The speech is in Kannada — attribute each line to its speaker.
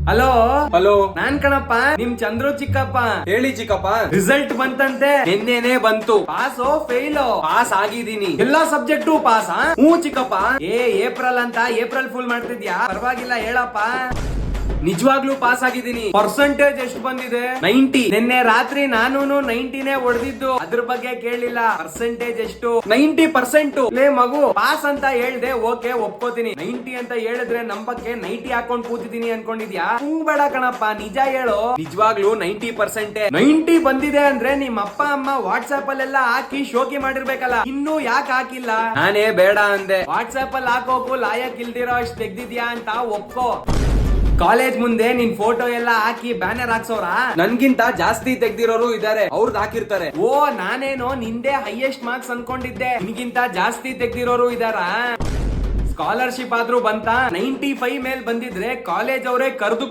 Speaker 1: ಹಲೋ
Speaker 2: ಹಲೋ,
Speaker 1: ನಾನ್ ಕಣಪ್ಪ ನಿಮ್ ಚಂದ್ರು ಚಿಕ್ಕಪ್ಪ.
Speaker 2: ಹೇಳಿ ಚಿಕ್ಕಪ್ಪ.
Speaker 1: ರಿಸಲ್ಟ್ ಬಂತಂತೆ, ನಿನ್ನೆನೆ ಬಂತು. ಪಾಸೋ ಫೇಲೋ? ಪಾಸ್ ಆಗಿದ್ದೀನಿ, ಎಲ್ಲಾ ಸಬ್ಜೆಕ್ಟು ಪಾಸ್. ಹ್ಞೂ ಚಿಕ್ಕಪ್ಪ. ಏಪ್ರಿಲ್ ಅಂತ ಏಪ್ರಿಲ್ ಫುಲ್ ಮಾಡ್ತಿದ್ಯಾ? ಪರವಾಗಿಲ್ಲ ಹೇಳಪ್ಪ. ನಿಜವಾಗ್ಲೂ ಪಾಸ್ ಆಗಿದ್ದೀನಿ. ಪರ್ಸೆಂಟೇಜ್ ಎಷ್ಟು ಬಂದಿದೆ? 90. ನಿನ್ನೆ ರಾತ್ರಿ ನಾನು 90ನೇ ಹೊಡೆದಿದ್ದು, ಅದ್ರ ಬಗ್ಗೆ ಕೇಳಿಲ್ಲ. ಪರ್ಸೆಂಟೇಜ್ ಎಷ್ಟು? 90%. ಲೇ ಮಗು, ಪಾಸ್ ಅಂತ ಹೇಳ್ದೆ, ಓಕೆ ಒಪ್ಕೋತೀನಿ. 90 ಅಂತ ಹೇಳಿದ್ರೆ ನಂಬಕ್ಕೆ 90 ಹಾಕೊಂಡ್ ಕೂತಿದ್ದೀನಿ ಅನ್ಕೊಂಡಿದ್ಯಾ? ಬೇಡ ಕಣಪ್ಪ, ನಿಜ ಹೇಳು. ನಿಜವಾಗ್ಲೂ 90%. 90 ಬಂದಿದೆ ಅಂದ್ರೆ ನಿಮ್ಮ ಅಪ್ಪ ಅಮ್ಮ ವಾಟ್ಸ್ಆಪ್ ಅಲ್ಲೆಲ್ಲ ಹಾಕಿ ಶೋಕಿ ಮಾಡಿರ್ಬೇಕಲ್ಲ, ಇನ್ನೂ ಯಾಕೆ ಹಾಕಿಲ್ಲ? ನಾನೇ ಬೇಡ ಅಂದೆ. ವಾಟ್ಸ್ಆಪ್ ಅಲ್ಲಿ ಹಾಕೋಕು ಲಾಯಕ್ ಇಲ್ದಿರೋ ಅಷ್ಟು ತೆಗ್ದಿದ್ಯಾ ಅಂತ ಒಪ್ಕೋ. ಕಾಲೇಜ್ ಮುಂದೆ ನಿನ್ ಫೋಟೋ ಎಲ್ಲ ಹಾಕಿ ಬ್ಯಾನರ್ ಹಾಕ್ಸೋರ?
Speaker 2: ನನ್ಗಿಂತ ಜಾಸ್ತಿ ತೆಗ್ದಿರೋರು ಇದಾರೆ, ಅವ್ರದ್ದು ಹಾಕಿರ್ತಾರೆ.
Speaker 1: ಓ, ನಾನೇನೋ ನಿಂದೆ ಹೈಯೆಸ್ಟ್ ಮಾರ್ಕ್ಸ್ ಅನ್ಕೊಂಡಿದ್ದೆ. ನಿನ್ಗಿಂತ ಜಾಸ್ತಿ ತೆಗ್ದಿರೋರು ಇದಾರ? ಸ್ಕಾಲರ್ಶಿಪ್ ಆದ್ರೂ ಬಂತ? 95 ಮೇಲ್ ಬಂದಿದ್ರೆ ಕಾಲೇಜ್ ಅವರೇ ಕರೆದು